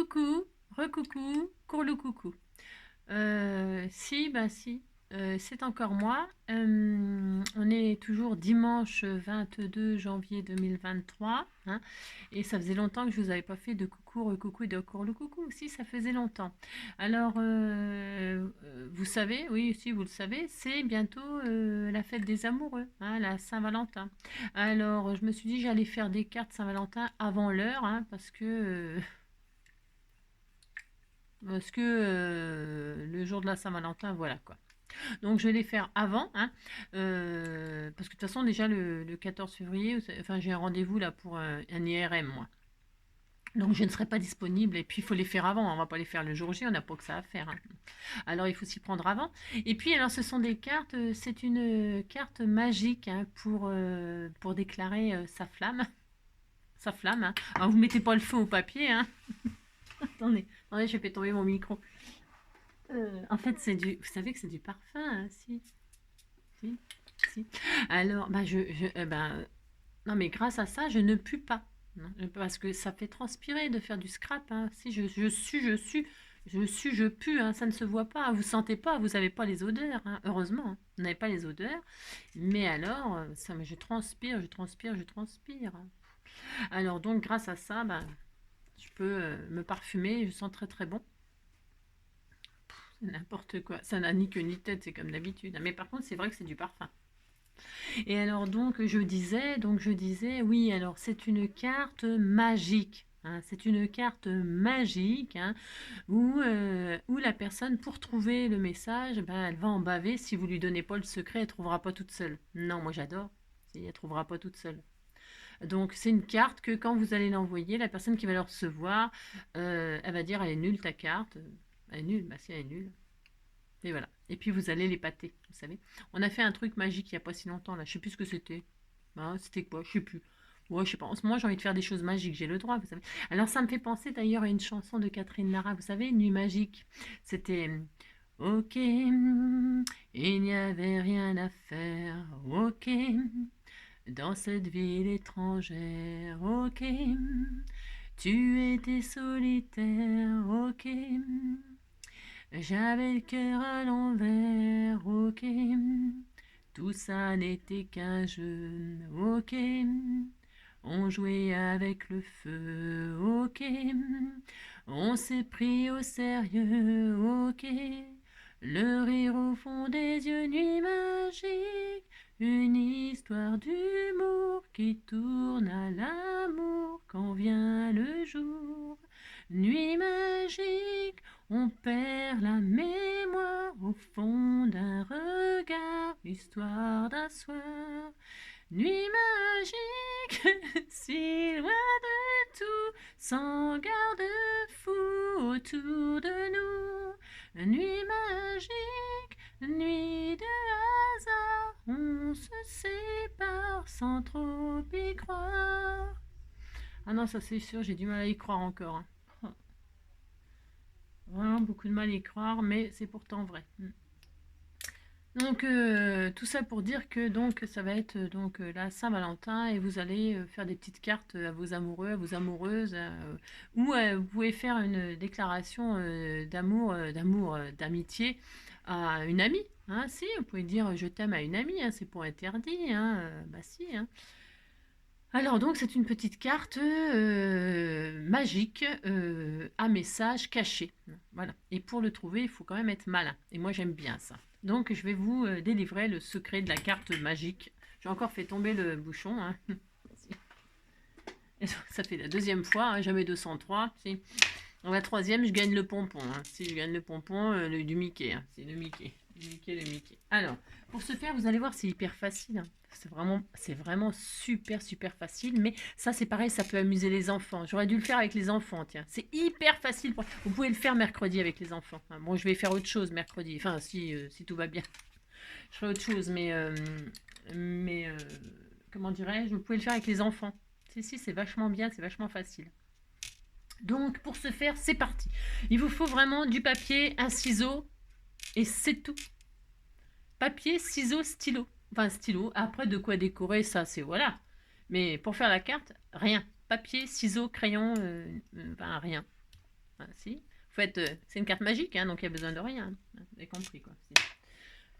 Coucou, recoucou, courle coucou. Si, bah si, c'est encore moi. On est toujours dimanche 22 janvier 2023, hein, et ça faisait longtemps que je vous avais pas fait de coucou, recoucou et de courle coucou. Si, ça faisait longtemps. Alors, vous savez, oui, si vous le savez, c'est bientôt la fête des amoureux, hein, la Saint-Valentin. Alors, je me suis dit j'allais faire des cartes Saint-Valentin avant l'heure, hein, parce que le jour de la Saint-Valentin, voilà quoi. Donc je vais les faire avant, hein, parce que de toute façon déjà le 14 février, enfin j'ai un rendez-vous là pour un IRM moi. Donc je ne serai pas disponible et puis il faut les faire avant, on va pas les faire le jour J, on n'a pas que ça à faire, hein. Alors il faut s'y prendre avant. Et puis alors ce sont des cartes, c'est une carte magique, hein, pour déclarer sa flamme, hein. Alors vous mettez pas le feu au papier, hein. Attendez, je fais tomber mon micro. En fait, vous savez que c'est du parfum, hein, si, si, si. Alors, bah, non, mais grâce à ça, je ne pue pas, hein, parce que ça fait transpirer de faire du scrap, hein. Si je pue, hein, ça ne se voit pas, hein. Vous sentez pas, vous n'avez pas les odeurs, hein, heureusement, hein, vous n'avez pas les odeurs. Mais alors, je transpire, je transpire, hein. Alors donc, grâce à ça, bah, je peux me parfumer, je sens très très bon. N'importe quoi. Ça n'a ni queue ni tête, c'est comme d'habitude. Mais par contre, c'est vrai que c'est du parfum. Et alors donc je disais, oui, alors c'est une carte magique, hein. C'est une carte magique, hein, où la personne, pour trouver le message, ben, elle va en baver. Si vous lui donnez pas le secret, elle trouvera pas toute seule. Non, moi j'adore. Si, elle trouvera pas toute seule. Donc c'est une carte que quand vous allez l'envoyer, la personne qui va le recevoir, elle va dire elle est nulle ta carte. Elle est nulle, bah si elle est nulle. Et voilà. Et puis vous allez les pâter, vous savez. On a fait un truc magique il n'y a pas si longtemps là. Je sais plus ce que c'était. Bah, c'était quoi? Je sais plus. Ouais, je sais pas. En ce moment, j'ai envie de faire des choses magiques. J'ai le droit, vous savez. Alors ça me fait penser d'ailleurs à une chanson de Catherine Lara. Vous savez, Nuit magique. C'était OK, il n'y avait rien à faire. OK, dans cette ville étrangère. OK, tu étais solitaire. OK. J'avais le cœur à l'envers, ok. Tout ça n'était qu'un jeu, ok. On jouait avec le feu, ok. On s'est pris au sérieux, ok. Le rire au fond des yeux, nuit magique. Une histoire d'humour qui tourne à l'amour quand vient le jour. Nuit magique, on perd la mémoire au fond d'un regard, histoire d'un soir. Nuit magique, si loin de tout, sans garde-fou autour de nous. Nuit magique, nuit de hasard, on se sépare sans trop y croire. Ah non, ça c'est sûr, j'ai du mal à y croire encore, hein. Vraiment beaucoup de mal à y croire, mais c'est pourtant vrai. Donc tout ça pour dire que donc ça va être la Saint-Valentin et vous allez faire des petites cartes à vos amoureux, à vos amoureuses, ou vous pouvez faire une déclaration d'amitié à une amie. Hein, si, vous pouvez dire je t'aime à une amie, hein, c'est pas interdit, hein, bah si, hein. Alors donc c'est une petite carte magique à message caché. Voilà. Et pour le trouver, il faut quand même être malin. Et moi j'aime bien ça. Donc je vais vous délivrer le secret de la carte magique. J'ai encore fait tomber le bouchon, hein. Ça fait la deuxième fois, hein, jamais 203. Si. Dans la troisième, je gagne le pompon, hein. Si je gagne le pompon du Mickey, hein. C'est le Mickey. Le Mickey. Alors, pour ce faire, vous allez voir, c'est hyper facile, hein. C'est vraiment super, super facile. Mais ça, c'est pareil, ça peut amuser les enfants. J'aurais dû le faire avec les enfants, tiens. C'est hyper facile. Vous pouvez le faire mercredi avec les enfants, hein. Bon, je vais faire autre chose mercredi. Enfin, si tout va bien. Je ferai autre chose, mais comment dirais-je? Vous pouvez le faire avec les enfants. Si, c'est vachement bien, c'est vachement facile. Donc, pour ce faire, c'est parti. Il vous faut vraiment du papier, un ciseau, et c'est tout. Papier, ciseaux, stylo. Enfin, stylo. Après, de quoi décorer, ça, c'est voilà. Mais pour faire la carte, rien. Papier, ciseaux, crayon, rien. Ah, si. En fait, c'est une carte magique, hein, donc il n'y a besoin de rien. Vous avez compris, quoi. Si.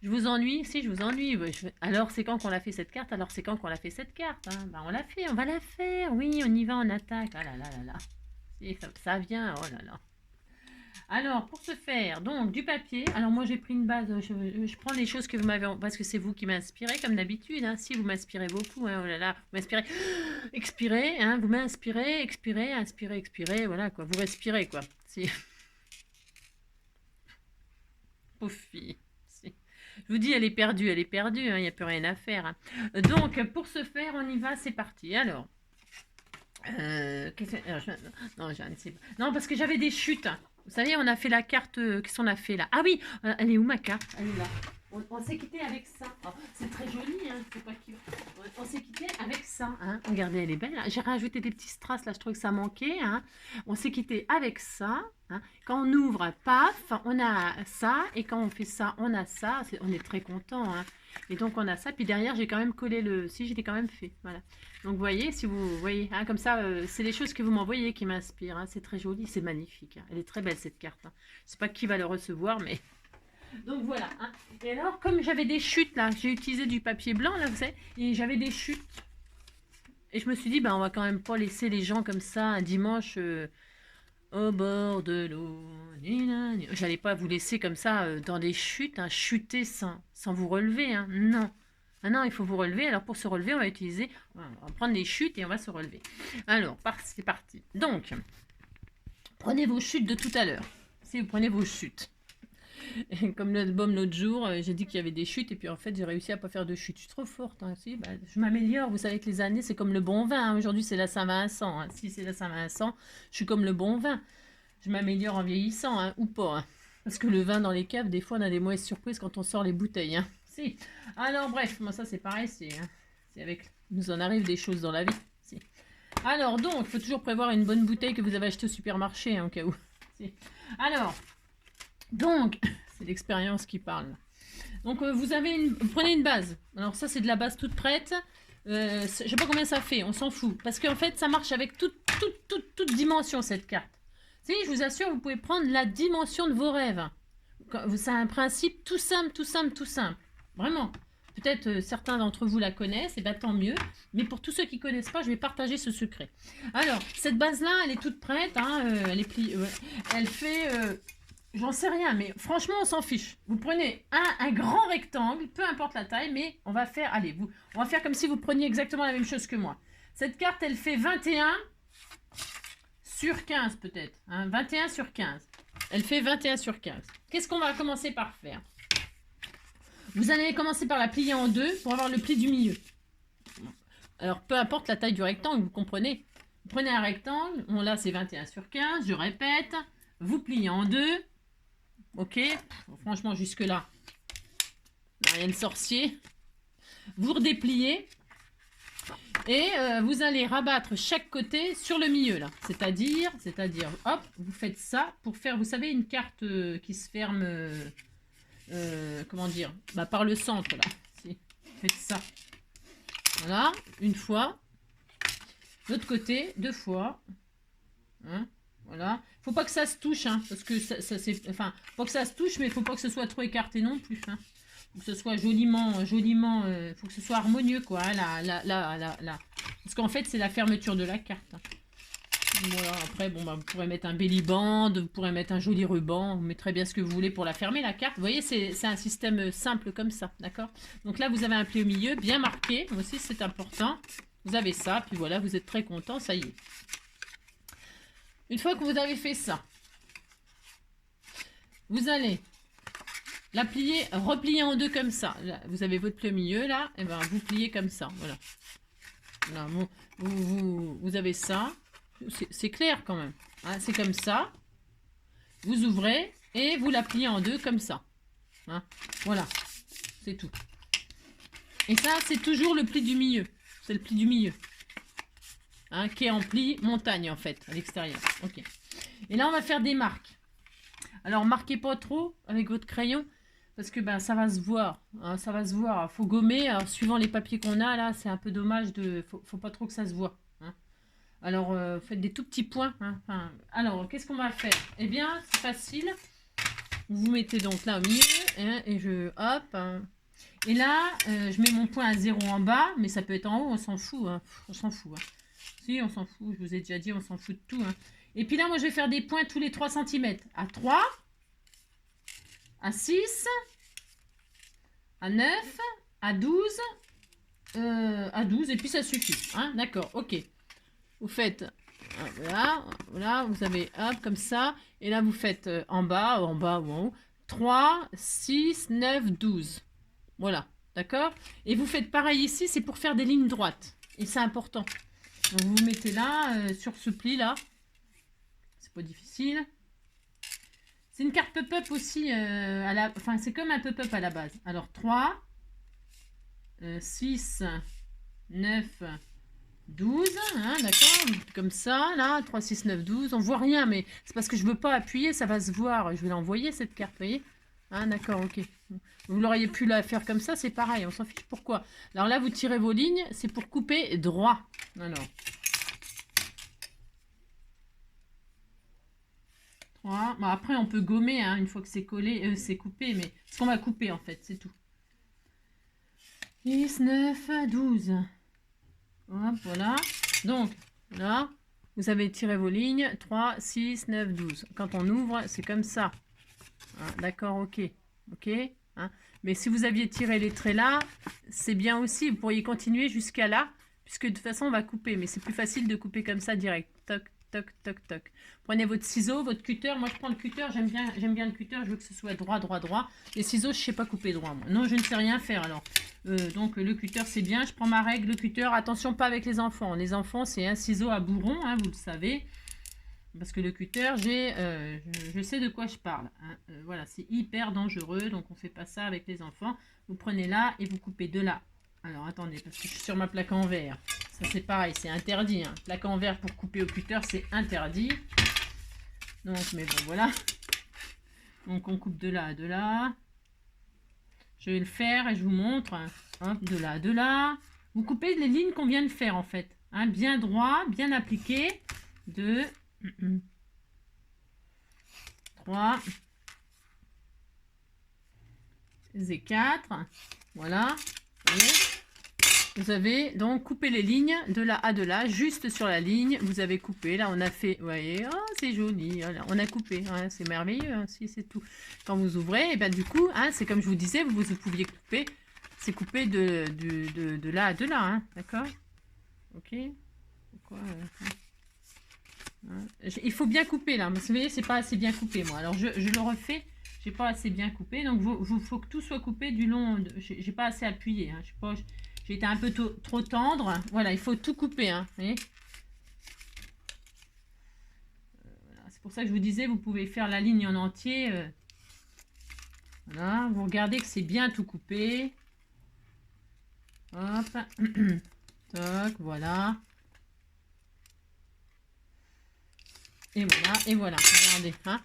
Je vous ennuie? Si, je vous ennuie. Ouais, alors, c'est quand qu'on l'a fait cette carte? Alors, c'est quand qu'on l'a fait cette carte, hein? Bah, on l'a fait, on va la faire. Oui, on y va, on attaque. Ah là là là là. Si, ça vient, oh là là. Alors, pour ce faire, donc, du papier. Alors, moi, j'ai pris une base. Je prends les choses que vous m'avez... Parce que c'est vous qui m'inspirez, comme d'habitude. Hein. Si, vous m'inspirez beaucoup. Hein, oh là là, vous m'inspirez. Expirez, hein, vous m'inspirez, expirez, inspirez, expirez. Voilà, quoi. Vous respirez, quoi. Si. Pauvre fille. Si. Je vous dis, elle est perdue, hein, il n'y a plus rien à faire. Hein. Donc, pour ce faire, on y va, c'est parti. Alors, non, je ne sais pas. Non, parce que j'avais des chutes. Hein. Vous savez, on a fait la carte. Qu'est-ce qu'on a fait là? Ah oui, elle est où ma carte? Elle est là. On s'est quitté avec ça. Oh, c'est très joli, hein. C'est pas qui... On s'est quitté avec ça. Hein. Regardez, elle est belle. Hein. J'ai rajouté des petits strass là, je trouvais que ça manquait. Hein. On s'est quitté avec ça. Hein. Quand on ouvre, paf, on a ça. Et quand on fait ça, on a ça. On est très content. Hein. Et donc on a ça. Puis derrière, j'ai quand même collé le. Si, je l'ai quand même fait. Voilà. Donc vous voyez, si vous voyez, hein, comme ça, c'est les choses que vous m'envoyez qui m'inspirent. Hein. C'est très joli, c'est magnifique. Hein. Elle est très belle cette carte. Hein. Je sais pas qui va le recevoir, mais. Donc voilà. Hein. Et alors, comme j'avais des chutes là, j'ai utilisé du papier blanc là, vous savez, et j'avais des chutes. Et je me suis dit, ben on va quand même pas laisser les gens comme ça un dimanche au bord de l'eau. J'allais pas vous laisser comme ça dans des chutes, hein, chuter sans vous relever. Hein. Non. Ah non, il faut vous relever. Alors pour se relever, on va utiliser, on va prendre les chutes et on va se relever. Alors, c'est parti. Donc, prenez vos chutes de tout à l'heure. Si vous prenez vos chutes. Comme l'album l'autre jour, j'ai dit qu'il y avait des chutes et puis en fait j'ai réussi à pas faire de chute. Je suis trop forte. Hein. Si, bah, je m'améliore. Vous savez que les années c'est comme le bon vin. Hein. Aujourd'hui c'est la Saint-Vincent. Hein. Si c'est la Saint-Vincent, je suis comme le bon vin. Je m'améliore en vieillissant hein, ou pas. Hein. Parce que le vin dans les caves, des fois on a des mauvaises surprises quand on sort les bouteilles. Hein. Si. Alors bref, moi ça c'est pareil. C'est avec. Il nous en arrive des choses dans la vie. Si. Alors donc, il faut toujours prévoir une bonne bouteille que vous avez achetée au supermarché hein, au cas où. Si. Alors. Donc, c'est l'expérience qui parle. Donc, vous prenez une base. Alors ça, c'est de la base toute prête. Je sais pas combien ça fait, on s'en fout. Parce qu'en fait, ça marche avec toute dimension, cette carte. Si, je vous assure, vous pouvez prendre la dimension de vos rêves. C'est un principe tout simple, tout simple, tout simple. Vraiment. Peut-être certains d'entre vous la connaissent, et bien tant mieux. Mais pour tous ceux qui ne connaissent pas, je vais partager ce secret. Alors, cette base-là, elle est toute prête. Hein, elle est pliée. Elle fait... J'en sais rien, mais franchement, on s'en fiche. Vous prenez un grand rectangle, peu importe la taille, mais on va faire, on va faire comme si vous preniez exactement la même chose que moi. Cette carte, elle fait 21 sur 15 peut-être. Hein, 21 sur 15. Elle fait 21 sur 15. Qu'est-ce qu'on va commencer par faire? Vous allez commencer par la plier en deux pour avoir le pli du milieu. Alors, peu importe la taille du rectangle, vous comprenez. Vous prenez un rectangle, bon là c'est 21 sur 15, je répète. Vous pliez en deux. Ok, franchement jusque là, rien de sorcier. Vous redépliez et vous allez rabattre chaque côté sur le milieu là. C'est-à-dire, hop, vous faites ça pour faire, vous savez, une carte qui se ferme, comment dire, bah, par le centre là. Si, faites ça. Voilà, une fois. L'autre côté, deux fois. Hein. Voilà. Faut pas que ça se touche, hein, parce que c'est... Enfin, pas que ça se touche, mais il faut pas que ce soit trop écarté non plus. Hein. Faut que ce soit joliment... faut que ce soit harmonieux, quoi. Hein, là. Parce qu'en fait, c'est la fermeture de la carte. Hein. Voilà, après, bon, bah, vous pourrez mettre un belly band, vous pourrez mettre un joli ruban, vous mettrez bien ce que vous voulez pour la fermer, la carte. Vous voyez, c'est un système simple comme ça, d'accord? Donc là, vous avez un pli au milieu, bien marqué. Moi aussi, c'est important. Vous avez ça, puis voilà, vous êtes très content, ça y est. Une fois que vous avez fait ça, vous allez la plier, replier en deux comme ça. Là, vous avez votre pli au milieu, là, et ben vous pliez comme ça, voilà. Là, vous avez ça. C'est clair quand même. Hein, c'est comme ça. Vous ouvrez et vous la pliez en deux comme ça. Hein, voilà, c'est tout. Et ça, c'est toujours le pli du milieu. C'est le pli du milieu. Hein, qui est en pli montagne en fait, à l'extérieur. Ok. Et là, on va faire des marques. Alors, marquez pas trop avec votre crayon, parce que ben, ça va se voir. Hein, ça va se voir. Faut gommer. Alors, suivant les papiers qu'on a, là, c'est un peu dommage de... Faut pas trop que ça se voit. Hein. Alors, faites des tout petits points. Hein. Enfin, alors, qu'est-ce qu'on va faire? Eh bien, c'est facile. Vous mettez donc là au milieu, hein, et je... Hop. Hein. Et là, je mets mon point à 0 en bas, mais ça peut être en haut, on s'en fout. Hein. On s'en fout. Hein. Si, on s'en fout. Je vous ai déjà dit, on s'en fout de tout. Hein. Et puis là, moi, je vais faire des points tous les 3 cm. À 3, à 6, à 9, à 12, à 12, et puis ça suffit. Hein. D'accord, ok. Vous faites, voilà, voilà, vous avez, hop, comme ça. Et là, vous faites en bas ou en haut. 3, 6, 9, 12. Voilà, d'accord? Et vous faites pareil ici, c'est pour faire des lignes droites. Et c'est important. Donc, vous mettez là, sur ce pli-là. C'est pas difficile. C'est une carte pop-up aussi. Enfin, c'est comme un pop-up à la base. Alors, 3, 6, 9, 12. Hein, d'accord? Comme ça, là. 3, 6, 9, 12. On voit rien, mais c'est parce que je veux pas appuyer. Ça va se voir. Je vais l'envoyer, cette carte, vous voyez? Ah, d'accord, ok. Vous l'auriez pu la faire comme ça, c'est pareil. On s'en fiche. Pourquoi? Alors là, vous tirez vos lignes. C'est pour couper droit. Alors. 3. Bon, après, on peut gommer, hein, une fois que c'est collé, c'est coupé, mais ce qu'on va couper, en fait, c'est tout. 10, 9, 12. Hop, voilà. Donc, là, vous avez tiré vos lignes. 3, 6, 9, 12. Quand on ouvre, c'est comme ça. Hein, d'accord, ok. Ok. Hein. Mais si vous aviez tiré les traits là, c'est bien aussi. Vous pourriez continuer jusqu'à là, puisque de toute façon, on va couper. Mais c'est plus facile de couper comme ça direct. Toc, toc, toc, toc. Prenez votre ciseau, votre cutter. Moi, je prends le cutter. J'aime bien le cutter. Je veux que ce soit droit, droit, droit. Les ciseaux, je ne sais pas couper droit, moi. Non, je ne sais rien faire, alors. Donc, le cutter, c'est bien. Je prends ma règle, le cutter. Attention, pas avec les enfants. Les enfants, c'est un ciseau à bourron, hein, vous le savez. Parce que le cutter, je sais de quoi je parle. Hein. Voilà, c'est hyper dangereux, donc on ne fait pas ça avec les enfants. Vous prenez là et vous coupez de là. Alors attendez, parce que je suis sur ma plaque en verre. Ça c'est pareil, c'est interdit. Hein. Plaque en verre pour couper au cutter, c'est interdit. Donc, mais bon, voilà. Donc on coupe de là à de là. Je vais le faire et je vous montre. Hop, de là à de là. Vous coupez les lignes qu'on vient de faire en fait. Hein, bien droit, bien appliqué. 2, 3 et 4. Voilà. Vous avez donc coupé les lignes de là à de là, juste sur la ligne. Vous avez coupé. Là, on a fait. Vous voyez, oh, c'est joli. Voilà, on a coupé. Hein, c'est merveilleux. Hein, si, c'est tout. Quand vous ouvrez, et ben, du coup, hein, c'est comme je vous disais, vous pouviez couper. C'est coupé de là à de là. Hein, d'accord? Ok. Pourquoi il faut bien couper là. Vous voyez, c'est pas assez bien coupé moi. Alors je le refais. J'ai pas assez bien coupé. Donc il faut que tout soit coupé du long. J'ai pas assez appuyé. Hein. J'ai été un peu trop tendre. Voilà, il faut tout couper. Hein. Vous voyez, voilà. C'est pour ça que je vous disais, vous pouvez faire la ligne en entier. Voilà, vous regardez que c'est bien tout coupé. Hop. Toc, voilà. Et voilà, regardez, hein.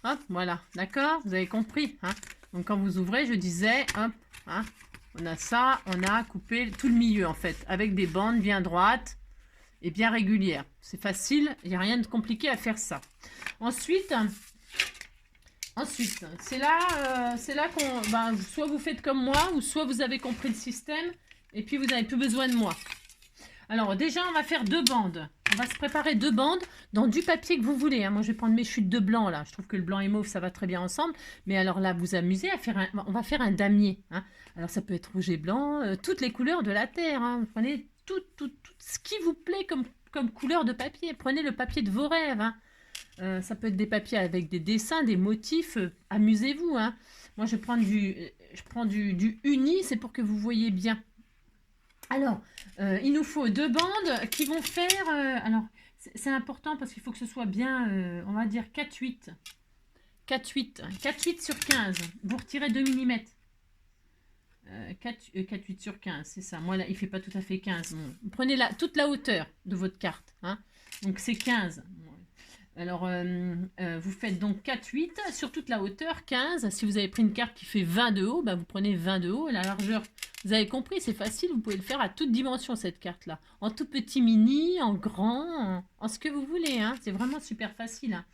Hop, voilà, d'accord, vous avez compris, hein. Donc quand vous ouvrez, je disais, hop, hein, on a ça, on a coupé tout le milieu en fait, avec des bandes bien droites et bien régulières. C'est facile, il n'y a rien de compliqué à faire ça. Ensuite, c'est là qu'on, ben, soit vous faites comme moi, ou soit vous avez compris le système, et puis vous n'avez plus besoin de moi. Alors déjà, on va faire 2 bandes. On va se préparer 2 bandes dans du papier que vous voulez. Hein. Moi, je vais prendre mes chutes de blanc là. Je trouve que le blanc et mauve, ça va très bien ensemble. Mais alors là, vous amusez à faire on va faire un damier. Hein. Alors ça peut être rouge et blanc, toutes les couleurs de la terre. Hein. Vous prenez tout ce qui vous plaît comme couleur de papier. Prenez le papier de vos rêves. Hein. Ça peut être des papiers avec des dessins, des motifs. Amusez-vous. Hein. Moi, je prends du uni, c'est pour que vous voyez bien. Alors, il nous faut 2 bandes qui vont faire... alors, c'est important parce qu'il faut que ce soit bien, on va dire 4-8. 4-8 sur 15. Vous retirez 2 mm. 4-8 sur 15, c'est ça. Moi, là, il ne fait pas tout à fait 15. Bon. Vous prenez toute la hauteur de votre carte. Hein. Donc, c'est 15. Alors, vous faites donc 4, 8 sur toute la hauteur, 15. Si vous avez pris une carte qui fait 20 de haut, bah, vous prenez 20 de haut. La largeur, vous avez compris, c'est facile. Vous pouvez le faire à toute dimension, cette carte-là. En tout petit mini, en grand, en ce que vous voulez. Hein. C'est vraiment super facile.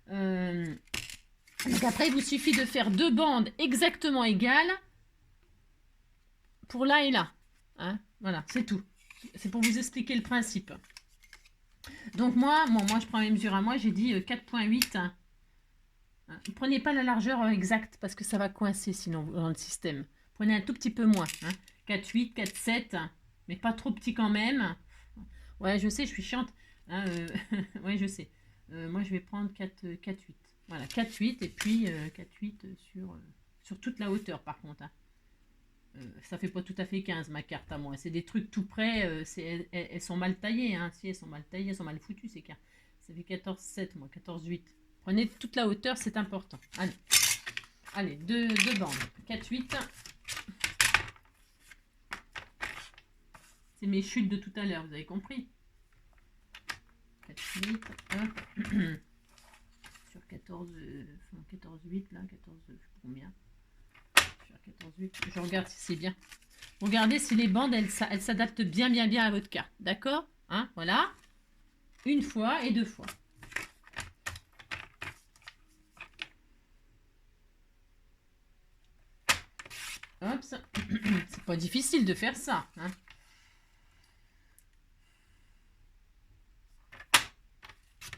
Hein. Donc après, il vous suffit de faire 2 bandes exactement égales pour là et là. Hein. Voilà, c'est tout. C'est pour vous expliquer le principe. Donc moi, je prends mes mesures à moi, j'ai dit 4,8. Ne prenez pas la largeur exacte parce que ça va coincer sinon dans le système. Prenez un tout petit peu moins. 4,8, 4,7, mais pas trop petit quand même. Ouais, je sais, je suis chiante. Hein, ouais, je sais. Moi, je vais prendre 4,8. Voilà, 4,8 et puis 4,8 sur toute la hauteur par contre. Hein. Ça fait pas tout à fait 15 ma carte à moi. C'est des trucs tout près. Elles sont mal taillées. Hein. Si elles sont mal taillées, elles sont mal foutues ces cartes. Ça fait 14,7 moi, 14,8. Prenez toute la hauteur, c'est important. Allez, allez, deux bandes. 4,8. C'est mes chutes de tout à l'heure, vous avez compris. 4,8. Hop. Sur 14,8 là, 14, je sais pas combien. 14,8. Je regarde si c'est bien. Regardez si les bandes, elles s'adaptent bien à votre carte. D'accord, hein, voilà. Une fois et 2 fois. Hop, c'est pas difficile de faire ça. Hein.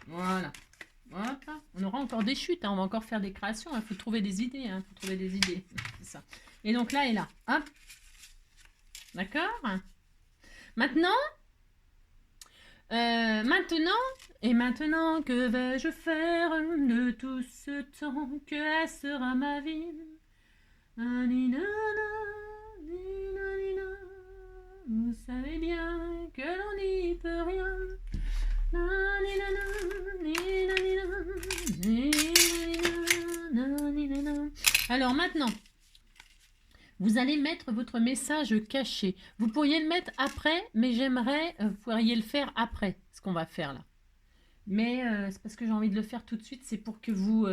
Voilà. Hop. On aura encore des chutes, hein. On va encore faire des créations. Il faut trouver des idées. Hein. Faut trouver des idées. C'est ça. Et donc là et là. Hop. D'accord. Maintenant, maintenant, que vais-je faire de tout ce temps? Que sera ma vie? Vous savez bien que l'on n'y peut rien. Alors maintenant, vous allez mettre votre message caché. Vous pourriez le mettre après, mais j'aimerais, vous pourriez le faire après, ce qu'on va faire là. Mais c'est parce que j'ai envie de le faire tout de suite, c'est pour que vous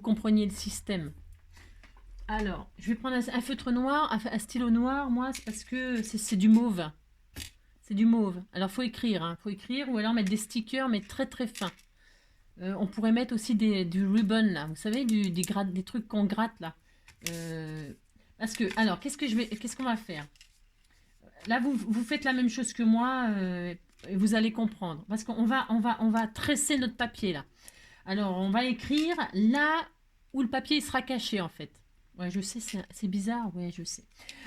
compreniez le système. Alors, je vais prendre un feutre noir, un stylo noir, moi, c'est parce que c'est du mauve. C'est du mauve. Alors, faut écrire, hein. Faut écrire ou alors mettre des stickers, mais très très fins. On pourrait mettre aussi du ribbon, là. Vous savez, des trucs qu'on gratte, là. Parce que, alors, qu'est-ce qu'on va faire? Là, vous faites la même chose que moi, et vous allez comprendre. Parce qu'on va tresser notre papier, là. Alors, on va écrire là où le papier il sera caché, en fait. Ouais, je sais, c'est bizarre. Ouais, je sais.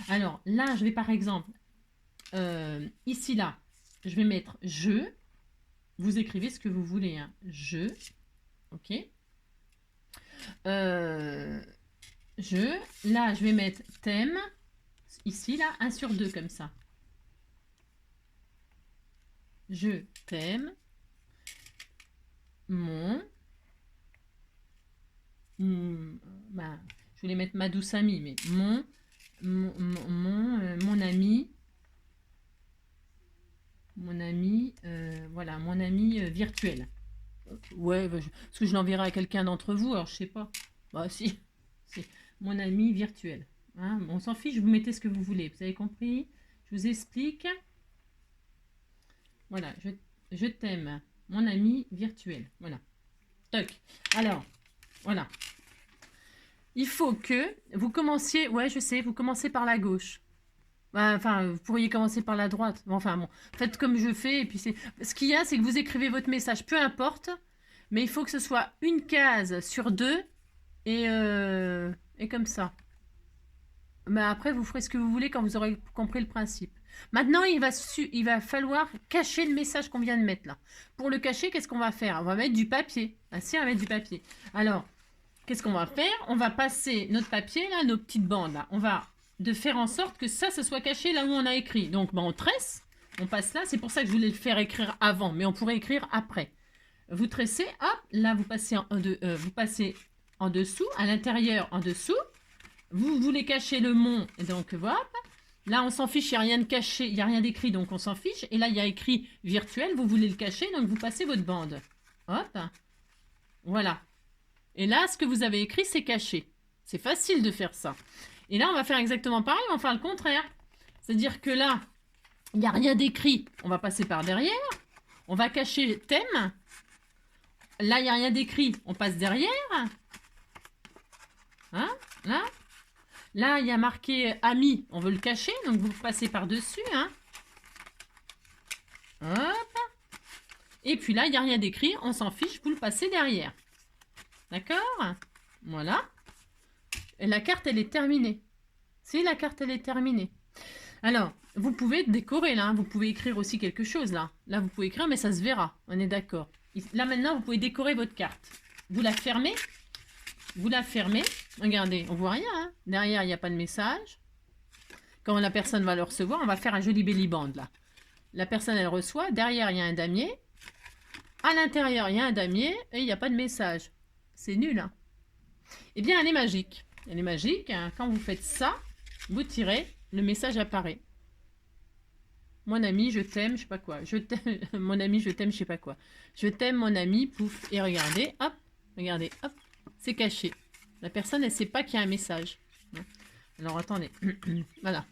Alors, là, je vais, par exemple, ici, là, je vais mettre « je ». Vous écrivez ce que vous voulez. Hein. « Je ». OK. Là, je vais mettre « thème ». Ici, là, 1 sur 2, comme ça. Je t'aime. Je voulais mettre ma douce amie, mais mon ami. Mon ami, voilà, mon ami virtuel. Ouais, parce que je l'enverrai à quelqu'un d'entre vous, alors je sais pas. Bah si, c'est mon ami virtuel. Hein, on s'en fiche, vous mettez ce que vous voulez. Vous avez compris? Je vous explique. Voilà, je t'aime, mon ami virtuel. Voilà. Toc. Alors, voilà. Il faut que vous commenciez, ouais, je sais, vous commencez par la gauche. Enfin, vous pourriez commencer par la droite. Enfin, bon, faites comme je fais. Et puis ce qu'il y a, c'est que vous écrivez votre message, peu importe. Mais il faut que ce soit une case sur 2 et comme ça. Mais après, vous ferez ce que vous voulez quand vous aurez compris le principe. Maintenant, il va falloir cacher le message qu'on vient de mettre là. Pour le cacher, qu'est-ce qu'on va faire? On va mettre du papier. Ah si, on va mettre du papier. Alors, qu'est-ce qu'on va faire? On va passer notre papier là, nos petites bandes là. On va de faire en sorte que ça soit caché là où on a écrit. Donc, on tresse, on passe là. C'est pour ça que je voulais le faire écrire avant, mais on pourrait écrire après. Vous tressez, hop, là, vous passez vous passez en dessous, à l'intérieur, en dessous. Vous voulez cacher le mont, donc voilà. Là, on s'en fiche, il n'y a rien de caché, il n'y a rien d'écrit, donc on s'en fiche. Et là, il y a écrit virtuel, vous voulez le cacher, donc vous passez votre bande. Hop, voilà. Et là, ce que vous avez écrit, c'est caché. C'est facile de faire ça. Et là, on va faire exactement pareil, on va faire le contraire. C'est-à-dire que là, il n'y a rien d'écrit, on va passer par derrière. On va cacher thème. Là, il n'y a rien d'écrit, on passe derrière. Hein? Là. Là, il y a marqué ami, on veut le cacher, donc vous passez par-dessus. Hein? Hop. Et puis là, il n'y a rien d'écrit, on s'en fiche, vous le passez derrière. D'accord? Voilà. Et la carte, elle est terminée. Si, la carte, elle est terminée. Alors, vous pouvez décorer là, hein. Vous pouvez écrire aussi quelque chose là. Là, vous pouvez écrire, mais ça se verra. On est d'accord. Là, maintenant, vous pouvez décorer votre carte. Vous la fermez. Vous la fermez. Regardez, on voit rien. Hein. Derrière, il n'y a pas de message. Quand la personne va le recevoir, on va faire un joli belly band là. La personne, elle reçoit. Derrière, il y a un damier. À l'intérieur, il y a un damier et il n'y a pas de message. C'est nul, hein. Eh bien, elle est magique. Elle est magique. Hein. Quand vous faites ça, vous tirez, le message apparaît. Mon ami, je t'aime, je sais pas quoi. Je t'aime, mon ami, je t'aime, je sais pas quoi. Je t'aime, mon ami, pouf. Et regardez, hop, c'est caché. La personne, elle sait pas qu'il y a un message. Alors, attendez. Voilà.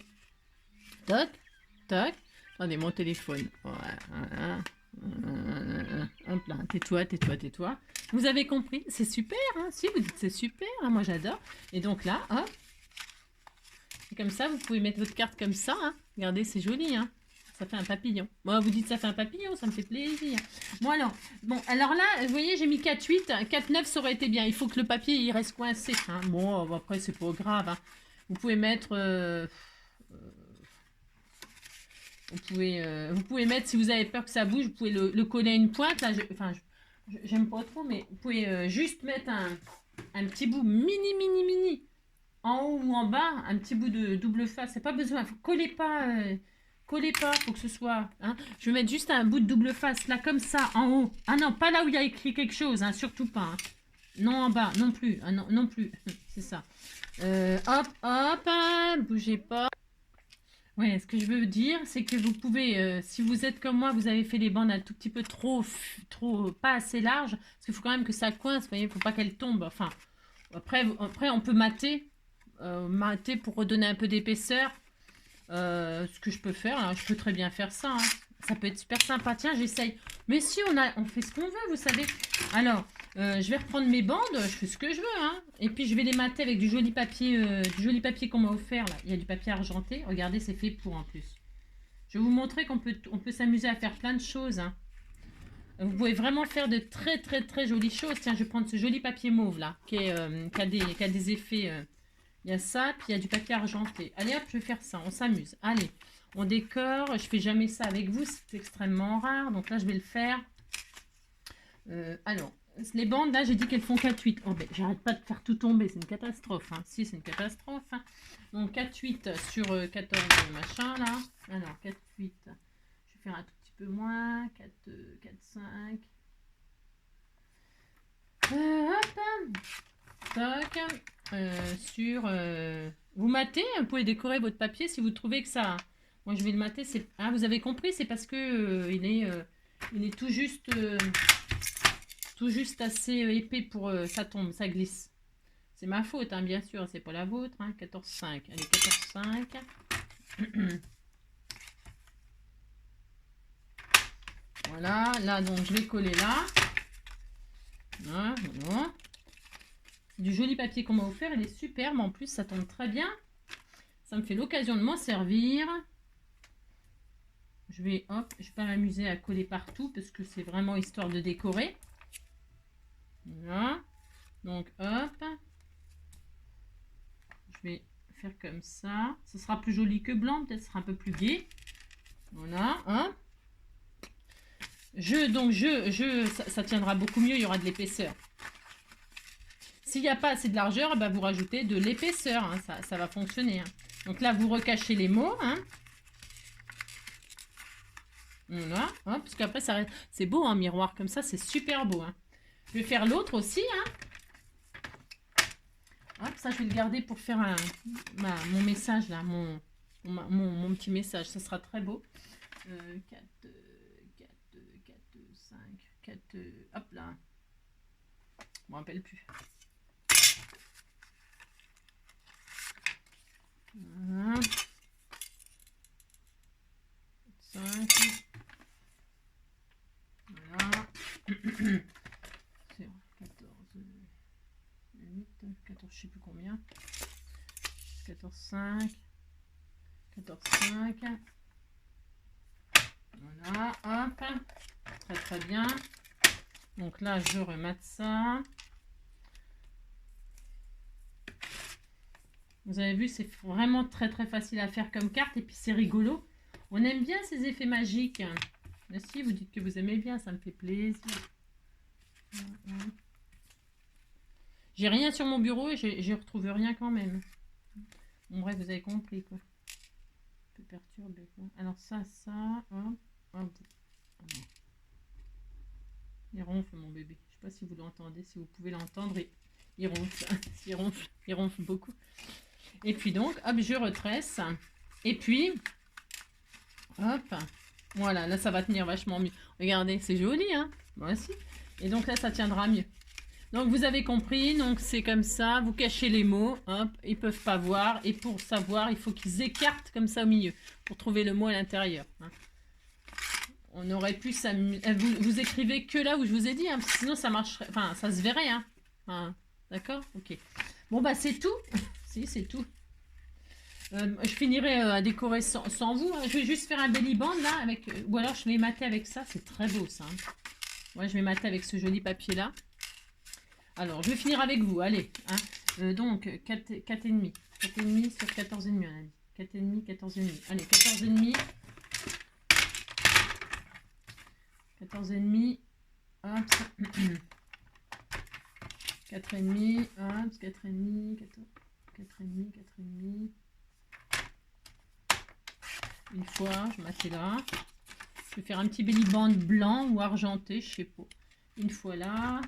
Toc, toc. Attendez, mon téléphone. Voilà. Hop là, tais-toi, tais-toi, tais-toi. Vous avez compris? C'est super, hein? Si, vous dites c'est super, hein? Moi j'adore. Et donc là, hop. Et comme ça, vous pouvez mettre votre carte comme ça. Hein? Regardez, c'est joli, hein? Ça fait un papillon. Moi, vous dites ça fait un papillon, ça me fait plaisir. Bon, alors, là, vous voyez, j'ai mis 4,8. 4,9, ça aurait été bien. Il faut que le papier, il reste coincé. Hein? Bon, après, c'est pas grave. Hein? Vous pouvez mettre... vous pouvez mettre, si vous avez peur que ça bouge, vous pouvez le coller à une pointe. Là, j'aime pas trop, mais vous pouvez juste mettre un petit bout mini, en haut ou en bas, un petit bout de double face. C'est pas besoin, collez pas, faut que ce soit. Hein. Je vais mettre juste un bout de double face, là, comme ça, en haut. Ah non, pas là où il y a écrit quelque chose, hein, surtout pas. Hein. Non, en bas, non plus. Ah, non, non plus. C'est ça. Hop, hein, bougez pas. Ouais, ce que je veux dire, c'est que vous pouvez, si vous êtes comme moi, vous avez fait les bandes un tout petit peu trop, pas assez larges, parce qu'il faut quand même que ça coince, vous voyez, il ne faut pas qu'elle tombe. Enfin, après on peut mater pour redonner un peu d'épaisseur. Ce que je peux faire, hein, je peux très bien faire ça. Hein. Ça peut être super sympa. Tiens, j'essaye. Mais si, on fait ce qu'on veut, vous savez. Alors, je vais reprendre mes bandes. Je fais ce que je veux. Hein. Et puis, je vais les mater avec du joli papier qu'on m'a offert. Là. Il y a du papier argenté. Regardez, c'est fait pour en plus. Je vais vous montrer qu'on peut s'amuser à faire plein de choses. Hein. Vous pouvez vraiment faire de très jolies choses. Tiens, je vais prendre ce joli papier mauve là, qui a des effets... il y a ça, puis il y a du papier argenté. Allez hop, je vais faire ça, on s'amuse. Allez, on décore. Je fais jamais ça avec vous, c'est extrêmement rare. Donc là, je vais le faire. Alors, les bandes, là, j'ai dit qu'elles font 4,8. Oh ben, j'arrête pas de faire tout tomber, c'est une catastrophe. Hein. Si, c'est une catastrophe. Hein. Donc 4,8 sur 14 machin, là. Alors, 4,8. Je vais faire un tout petit peu moins. 4,5. Hop. Toc. Vous matez, vous pouvez décorer votre papier si vous trouvez que ça... Moi, je vais le mater. Ah, vous avez compris, c'est parce que il est tout juste assez épais pour ça tombe, ça glisse. C'est ma faute, hein, bien sûr, c'est pas la vôtre. Hein, 14,5. Allez, 14,5. Voilà, là, donc, je vais coller là. Voilà. Du joli papier qu'on m'a offert, il est superbe, en plus ça tombe très bien. Ça me fait l'occasion de m'en servir. Je vais pas m'amuser à coller partout parce que c'est vraiment histoire de décorer. Voilà. Donc hop. Je vais faire comme ça. Ce sera plus joli que blanc, peut-être ce sera un peu plus gai. Voilà. Hein. Ça tiendra beaucoup mieux, il y aura de l'épaisseur. S'il n'y a pas assez de largeur, bah vous rajoutez de l'épaisseur. Hein, ça va fonctionner. Hein. Donc là, vous recachez les mots. Hein. Voilà. Hein, parce qu'après, c'est beau, un miroir comme ça. C'est super beau. Hein. Je vais faire l'autre aussi. Hein. Hop, ça, je vais le garder pour faire mon message, là, mon mon petit message. Ça sera très beau. 4, 4, 4, 5, 4, hop là. Je me rappelle plus. Voilà. 5. Voilà. C'est 14, 8, 14, je sais plus combien. 14, 5. 14, 5. Voilà, hop. Très très bien. Donc là, je remate ça. Vous avez vu, c'est vraiment très très facile à faire comme carte et puis c'est rigolo. On aime bien ces effets magiques. Merci, vous dites que vous aimez bien, ça me fait plaisir. J'ai rien sur mon bureau et je retrouve rien quand même. Bon bref, vous avez compris quoi. Un peu perturbé quoi. Alors ça, hop, hop. Il ronfle mon bébé. Je sais pas si vous l'entendez, si vous pouvez l'entendre. Il ronfle, il ronfle beaucoup. Et puis donc, hop, je retresse. Et puis, hop, voilà, là ça va tenir vachement mieux. Regardez, c'est joli, hein? Moi aussi. Et donc là, ça tiendra mieux. Donc vous avez compris, donc c'est comme ça, vous cachez les mots, hop, ils peuvent pas voir. Et pour savoir, il faut qu'ils écartent comme ça au milieu, pour trouver le mot à l'intérieur. Hein. On aurait pu s'amuser. Vous écrivez que là où je vous ai dit, hein, parce que sinon ça marcherait, enfin ça se verrait. Hein. Enfin, d'accord? Ok. Bon bah c'est tout. Si, c'est tout. Je finirai à décorer sans vous. Hein. Je vais juste faire un belly band là, avec, ou alors je vais mater avec ça. C'est très beau ça. Hein. Ouais, je vais mater avec ce joli papier là. Alors, je vais finir avec vous. Allez. Hein. Donc, 4,5. 4,5 sur 14,5 on a dit. 4,5, 14,5. Allez, 14,5. 14,5. Hop. 4,5. Hop. 4,5. 4,5. 4,5. Une fois, je mets là. Je vais faire un petit belly band blanc ou argenté, je sais pas. Une fois là.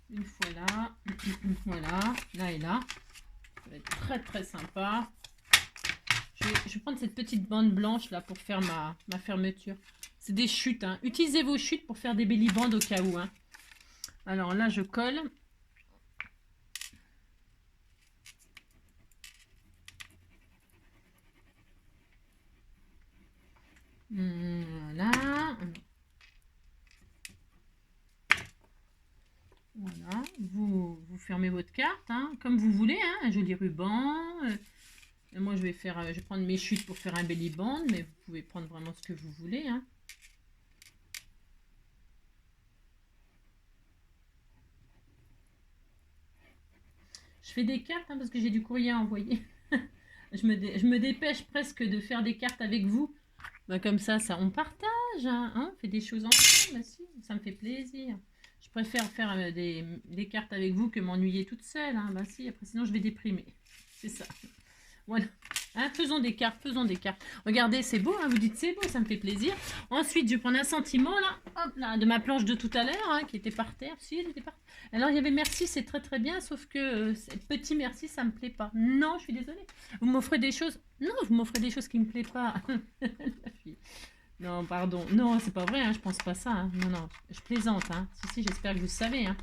Une fois là. Voilà. Là et là. Ça va être très très sympa. Je vais prendre cette petite bande blanche là pour faire ma fermeture. C'est des chutes. Hein. Utilisez vos chutes pour faire des belly bands au cas où. Hein. Alors là, je colle. Voilà. Voilà. Vous fermez votre carte hein, comme vous voulez. Hein, un joli ruban. Moi, je vais prendre mes chutes pour faire un belly band, mais vous pouvez prendre vraiment ce que vous voulez. Hein. Je fais des cartes hein, parce que j'ai du courrier à envoyer. je me dépêche presque de faire des cartes avec vous. Ben, comme ça, on partage. Hein, on fait des choses ensemble. Si, ça me fait plaisir. Je préfère faire des cartes avec vous que m'ennuyer toute seule. Hein, ben, si, après, sinon, je vais déprimer. C'est ça. Voilà. Hein, faisons des cartes, faisons des cartes. Regardez, c'est beau, hein, vous dites c'est beau, ça me fait plaisir. Ensuite, je vais prendre un sentiment, là, hop, là, de ma planche de tout à l'heure, hein, qui était par terre. Si, elle était par terre. Alors, il y avait merci, c'est très très bien, sauf que petit merci, ça me plaît pas. Non, je suis désolée. Vous m'offrez des choses. Non, vous m'offrez des choses qui me plaisent pas. Non, pardon. Non, c'est pas vrai, hein, je pense pas ça. Hein. Non, non, je plaisante. Hein. Si, j'espère que vous savez. Hein.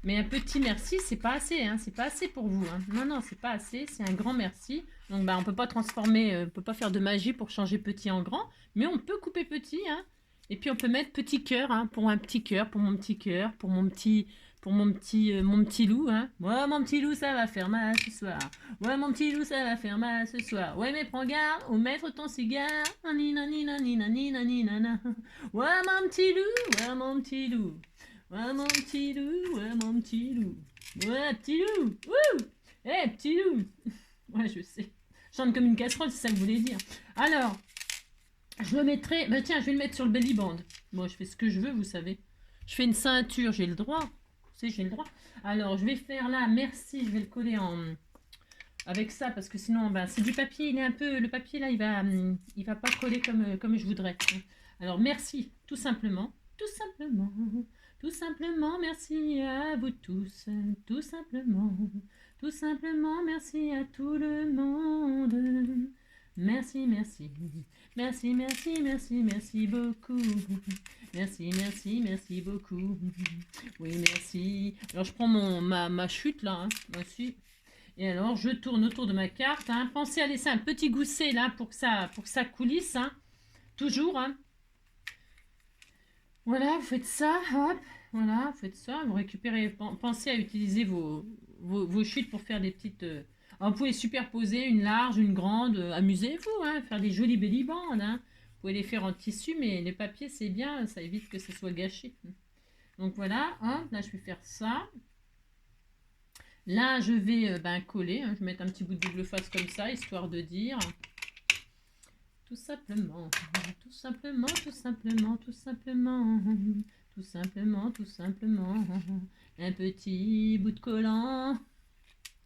Mais un petit merci, c'est pas assez. Hein. C'est pas assez pour vous. Hein. Non, non, c'est pas assez. C'est un grand merci. Donc, bah, on peut pas transformer, on peut pas faire de magie pour changer petit en grand. Mais on peut couper petit. Hein. Et puis, on peut mettre petit cœur hein, pour un petit cœur, pour mon petit cœur, pour mon petit loup. Hein. Ouais, mon petit loup, ça va faire mal ce soir. Ouais, mon petit loup, ça va faire mal ce soir. Ouais, mais prends garde ou mettre ton cigare. Nina, nina, nina, nina, nina, nina. Ouais, mon petit loup, ouais, mon petit loup. Ouais, mon petit loup, ouais, mon petit loup. Ouais, petit loup. Wouh! Eh, petit loup. Ouais, je sais. Je chante comme une casserole, c'est ça que vous voulez dire. Alors, je le mettrai... Ben tiens, je vais le mettre sur le belly band. Bon, je fais ce que je veux, vous savez. Je fais une ceinture, j'ai le droit. Vous savez, j'ai le droit. Alors, je vais faire là, merci, je vais le coller avec ça, parce que sinon, ben, c'est du papier, il est un peu... Le papier, là, il va pas coller comme je voudrais. Alors, merci, tout simplement. Tout simplement... Tout simplement, merci à vous tous, tout simplement. Tout simplement, merci à tout le monde. Merci, merci. Merci, merci, merci, merci beaucoup. Merci, merci, merci beaucoup. Oui, merci. Alors, je prends ma chute là. Hein. Voici. Et alors, je tourne autour de ma carte. Hein. Pensez à laisser un petit gousset là pour que ça coulisse. Hein. Toujours. Hein. Voilà, vous faites ça. Hop. Voilà, vous faites ça. Vous récupérez. Pensez à utiliser vos chutes pour faire des petites. Alors, vous pouvez superposer une large, une grande. Amusez-vous. Hein. Faire des jolies belly bandes. Hein. Vous pouvez les faire en tissu, mais les papiers, c'est bien. Ça évite que ce soit gâché. Donc voilà. Hop, là, je vais faire ça. Là, je vais coller. Hein. Je vais mettre un petit bout de double face comme ça, histoire de dire. Tout simplement, tout simplement, tout simplement, tout simplement, tout simplement, tout simplement. Un petit bout de collant.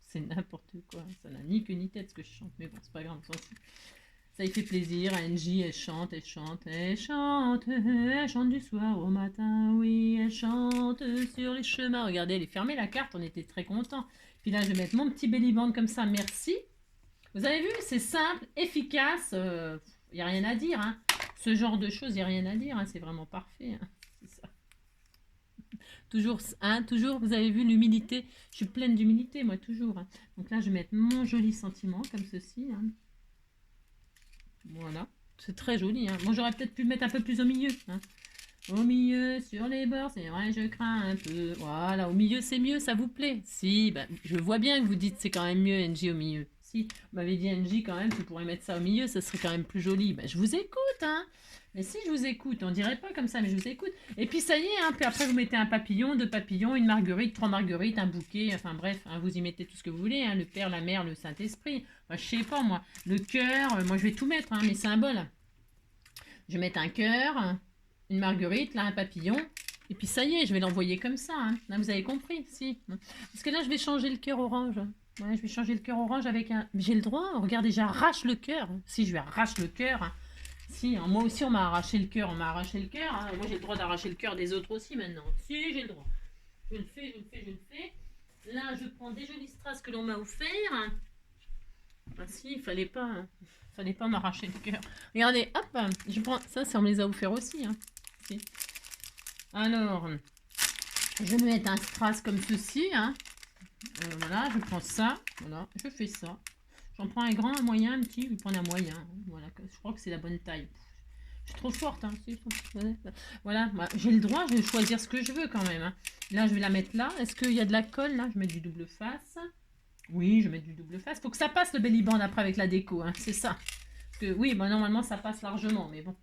C'est n'importe quoi. Ça n'a ni queue ni tête ce que je chante. Mais bon, c'est pas grave. Ça y fait plaisir. Angie, elle chante, elle chante, elle chante. Elle chante du soir au matin. Oui, elle chante sur les chemins. Regardez, elle est fermée la carte. On était très contents. Puis là, je vais mettre mon petit belly band comme ça. Merci. Vous avez vu, c'est simple, efficace. Il n'y a rien à dire. Hein. Ce genre de choses, il n'y a rien à dire. Hein. C'est vraiment parfait. Hein. C'est ça. Toujours, hein, toujours, vous avez vu l'humilité. Je suis pleine d'humilité, moi, toujours. Hein. Donc là, je vais mettre mon joli sentiment, comme ceci. Hein. Voilà. C'est très joli. Hein. Moi, j'aurais peut-être pu le mettre un peu plus au milieu. Hein. Au milieu, sur les bords, c'est vrai, je crains un peu. Voilà, au milieu, c'est mieux, ça vous plaît. Si, je vois bien que vous dites c'est quand même mieux, NJ, au milieu. Si, vous m'avez dit, NJ, quand même, tu pourrais mettre ça au milieu, ça serait quand même plus joli. Je vous écoute, hein. Mais si je vous écoute, on dirait pas comme ça, mais je vous écoute. Et puis ça y est, hein, puis après vous mettez un papillon, 2 papillons, une marguerite, 3 marguerites, un bouquet, enfin bref, hein, vous y mettez tout ce que vous voulez, hein, le Père, la Mère, le Saint-Esprit. Enfin, je sais pas, moi, le cœur, moi je vais tout mettre, hein, mes symboles. Je vais mettre un cœur, une marguerite, là un papillon, et puis ça y est, je vais l'envoyer comme ça. Hein. Là, vous avez compris, si. Parce que là, je vais changer le cœur orange. Ouais, je vais changer le cœur orange avec un... J'ai le droit, regardez, j'arrache le cœur. Si, je lui arrache le cœur. Hein. Si, hein, moi aussi, on m'a arraché le cœur, on m'a arraché le cœur. Hein. Moi, j'ai le droit d'arracher le cœur des autres aussi maintenant. Si, j'ai le droit. Je le fais, je le fais, je le fais. Là, je prends des jolies strass que l'on m'a offert. Ah si, il fallait pas... Hein. Fallait pas m'arracher le cœur. Regardez, hop, je prends ça, on me les a offerts aussi. Hein. Si. Alors, je vais mettre un strass comme ceci. Hein. Voilà, je prends ça. Voilà, je fais ça. J'en prends un grand, un moyen, un petit. Je vais prendre un moyen. Voilà, je crois que c'est la bonne taille. Je suis trop forte. Hein. Voilà, j'ai le droit, je vais choisir ce que je veux quand même. Hein. Là, je vais la mettre là. Est-ce qu'il y a de la colle là? Je mets du double face. Oui, je vais mettre du double face. Faut que ça passe le belly band après avec la déco. Hein. C'est ça. Parce que oui, normalement, ça passe largement. Mais bon.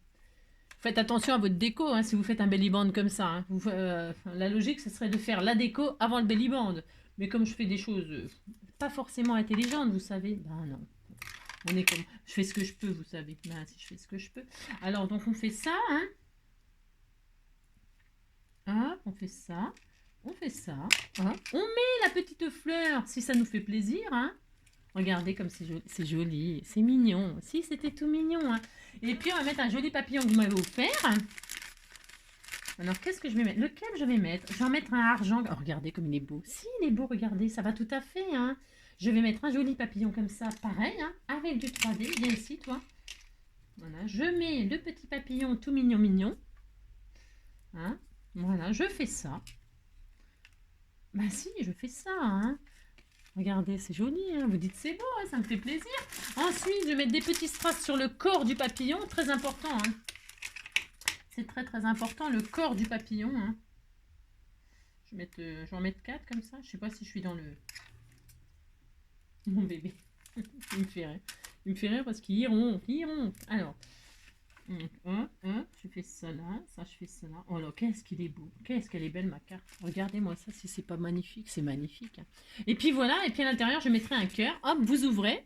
Faites attention à votre déco hein, si vous faites un belly band comme ça. Hein. La logique, ce serait de faire la déco avant le belly band. Mais comme je fais des choses pas forcément intelligentes, vous savez, ben non. On est comme, je fais ce que je peux, vous savez. Ben si je fais ce que je peux. Alors, donc on fait ça. Hein. Hop, on fait ça. On fait ça. Hop. On met la petite fleur si ça nous fait plaisir. Hein. Regardez comme c'est joli, c'est mignon. Si, c'était tout mignon. Hein. Et puis, on va mettre un joli papillon que vous m'avez offert. Alors, qu'est-ce que je vais mettre? Lequel je vais mettre? Je vais en mettre un argent. Oh, regardez comme il est beau. Si, il est beau, regardez, ça va tout à fait. Hein. Je vais mettre un joli papillon comme ça, pareil, hein, avec du 3D. Viens ici, toi. Voilà, je mets le petit papillon tout mignon, mignon. Hein. Voilà, je fais ça. Bah si, je fais ça, hein. Regardez, c'est joli, hein. Vous dites c'est beau, hein, ça me fait plaisir. Ensuite, je vais mettre des petits strass sur le corps du papillon, très important. Hein. C'est très très important, le corps du papillon. Hein. Je vais en mettre 4 comme ça. Je sais pas si je suis dans le... Mon bébé, il me fait rire. Il me fait rire parce qu'il ronfle, il ronfle. Alors, je fais ça là, ça je fais ça là. Oh là, qu'est-ce qu'il est beau, qu'est-ce qu'elle est belle ma carte. Regardez-moi ça, si c'est pas magnifique, c'est magnifique. Hein. Et puis voilà, et puis à l'intérieur je mettrai un cœur. Hop, vous ouvrez.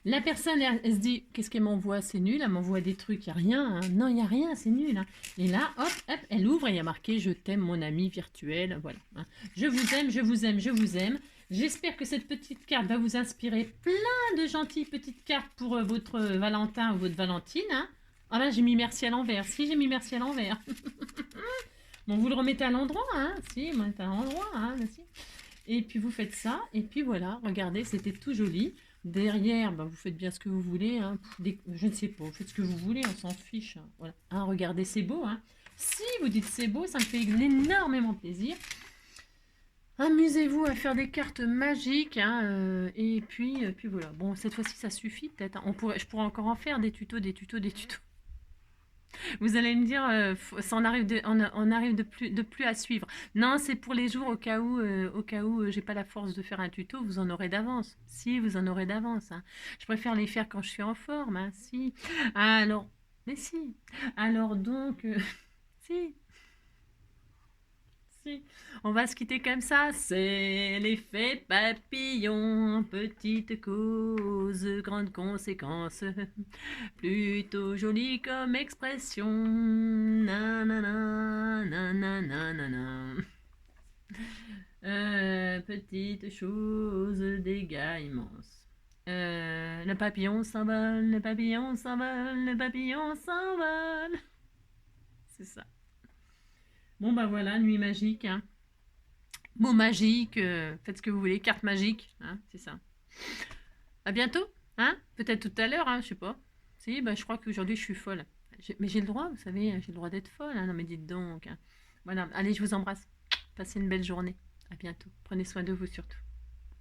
La personne, elle se dit, qu'est-ce qu'elle m'envoie? C'est nul, elle m'envoie des trucs, il n'y a rien. Hein. Non, il n'y a rien, c'est nul. Hein. Et là, hop, hop, elle ouvre et il y a marqué, je t'aime mon ami virtuel. Voilà. Hein. Je vous aime, je vous aime, je vous aime. J'espère que cette petite carte va vous inspirer plein de gentilles petites cartes pour votre Valentin ou votre Valentine. Hein. Ah là, j'ai mis merci à l'envers. Si, j'ai mis merci à l'envers. Bon, vous le remettez à l'endroit. Hein. Si, vous le mettez à l'endroit. Hein. Si. Et puis vous faites ça, et puis voilà, regardez, c'était tout joli. Derrière, bah, vous faites bien ce que vous voulez, hein. Je ne sais pas, vous faites ce que vous voulez, on s'en fiche, hein. Voilà. Hein, regardez, c'est beau, hein. Si vous dites c'est beau, ça me fait énormément plaisir. Amusez-vous à faire des cartes magiques, hein, et puis voilà. Bon, cette fois-ci, ça suffit peut-être, hein. Je pourrais encore en faire des tutos, des tutos, des tutos. Vous allez me dire, ça on arrive de plus à suivre. Non, c'est pour les jours au cas où j'ai pas la force de faire un tuto, vous en aurez d'avance. Si, vous en aurez d'avance, hein. Je préfère les faire quand je suis en forme, hein, si. Alors, mais si. Alors donc, si. Si. On va se quitter comme ça. C'est l'effet papillon. Petite cause, grande conséquence. Plutôt joli comme expression. Nanana, nanana, nanana. Petite chose, dégâts immenses. Le papillon s'envole, le papillon s'envole, le papillon s'envole. C'est ça. Bon bah voilà, nuit magique, hein. Mot magique, faites ce que vous voulez, carte magique, hein, c'est ça. À bientôt, hein. Peut-être tout à l'heure, hein, je sais pas. Si, bah je crois qu'aujourd'hui je suis folle. Mais j'ai le droit, vous savez, j'ai le droit d'être folle, hein. Non mais dites donc, hein. Voilà, allez, je vous embrasse. Passez une belle journée. À bientôt. Prenez soin de vous surtout.